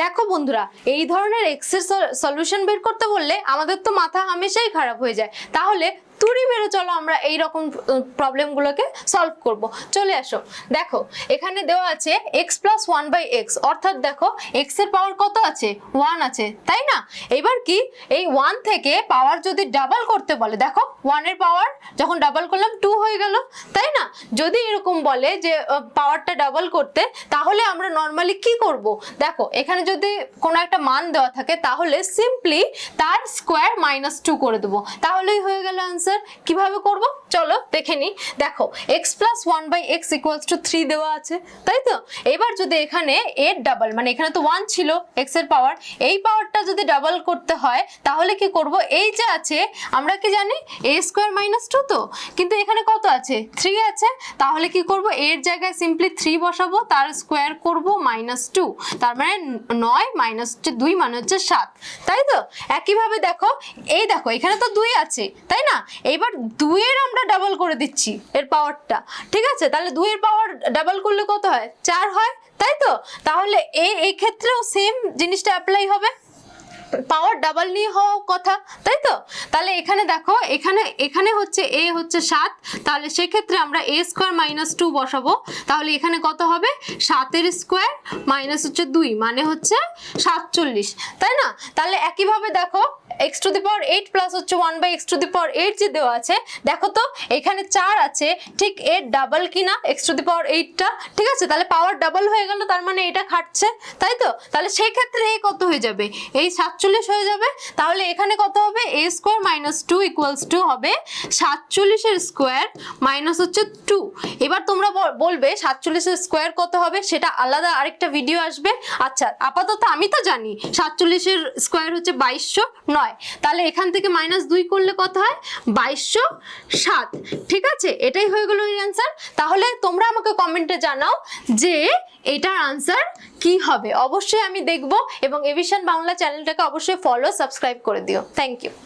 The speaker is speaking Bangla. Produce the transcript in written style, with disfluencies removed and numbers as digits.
দেখো বন্ধুরা, এই ধরনের এক্স এর সলিউশন বের করতে বললে আমাদের তো মাথা হামেশাই খারাপ হয়ে যায়। তাহলে তুড়ি মেরে চলো আমরা এই রকম প্রবলেমগুলোকে সলভ করব। চলে আসো, দেখো এখানে দেওয়া আছে x প্লাস 1/x, অর্থাৎ দেখো x এর পাওয়ার কত আছে, 1 আছে, তাই না? এবার কি এই 1 থেকে পাওয়ার যদি ডাবল করতে বলে, দেখো 1 এর পাওয়ার যখন ডাবল করলাম 2 হয়ে গেল, তাই না? যদি এরকম বলে যে পাওয়ারটা ডাবল করতে, তাহলে আমরা নর্মালি কি করব? দেখো এখানে যদি কোনো একটা মান দেওয়া থাকে তাহলে সিম্পলি তার স্কোয়ার -2 করে দেবো, তাহলেই হয়ে গেল আনসার। কিভাবে করব চলো দেখে নি। দেখো x plus 1/x equals to 3 দেওয়া আছে, তাই তো? এবার যদি এখানে এর ডাবল, মানে এখানে তো 1 ছিল x এর পাওয়ার, এই পাওয়ারটা যদি ডাবল করতে হয় তাহলে কি করব? এই যে আছে আমরা কি জানি a স্কোয়ার -2, তো কিন্তু এখানে কত আছে, 3 আছে, তাহলে কি করব? এর জায়গায় সিম্পলি 3 বসাবো, তার স্কোয়ার করব -2, তার মানে 9 - 2 মানে হচ্ছে 7, তাই তো? একইভাবে দেখো এই দেখো এখানে তো 2 আছে, তাই না? এইবার 2 এর আমরা ডাবল করে দিচ্ছি এর পাওয়ারটা, ঠিক আছে? তাহলে 2 এর পাওয়ার ডাবল করলে কত হয়, 4 হয়, তাই তো? তাহলে এই ক্ষেত্রেও সেম জিনিসটা অ্যাপ্লাই হবে, পাওয়ার ডাবল নিয়ে হওয়া কথা, তাই তো? তাহলে এখানে দেখো এখানে হচ্ছে a হচ্ছে 7, তাহলে সেক্ষেত্রে আমরা a স্কোয়ার -2 বসাবো, তাহলে এখানে কত হবে, 7 এর স্কোয়ার মাইনাস হচ্ছে 2 মানে হচ্ছে 47, তাই না? তাহলে একইভাবে দেখো x to the power 8 plus হচ্ছে 1/x টু দি পাওয়ার 8 যে দেওয়া আছে, দেখো তো এখানে 4 আছে, ঠিক এর ডাবল কিনা x টু দি পাওয়ার 8টা, ঠিক আছে? তাহলে পাওয়ার ডাবল হয়ে গেল, তার মানে এটা খাটছে, তাই তো? তাহলে সেই ক্ষেত্রে এই কত হয়ে যাবে, এই 47 হয়ে যাবে। তাহলে এখানে কত হবে, a স্কোয়ার -2 ইকুয়ালস টু হবে 47 এর স্কোয়ার মাইনাস হচ্ছে 2। এবার তোমরা বলবে 47 এর স্কোয়ার কত হবে, সেটা আলাদা আরেকটা ভিডিও আসবে। আচ্ছা আপাতত আমি তো জানি 47 এর স্কোয়ার হচ্ছে 2209, তাহলে এখান থেকে -2 করলে কত হয়, 2207, ঠিক আছে? এটাই হয়ে গেল এর आंसर। তাহলে তোমরা আমাকে কমেন্টে জানাও যে এটার आंसर কি হবে। অবশ্যই আমি দেখব, এবং এভিশন বাংলা চ্যানেলটাকে অবশ্যই ফলো সাবস্ক্রাইব করে দিও। Thank you.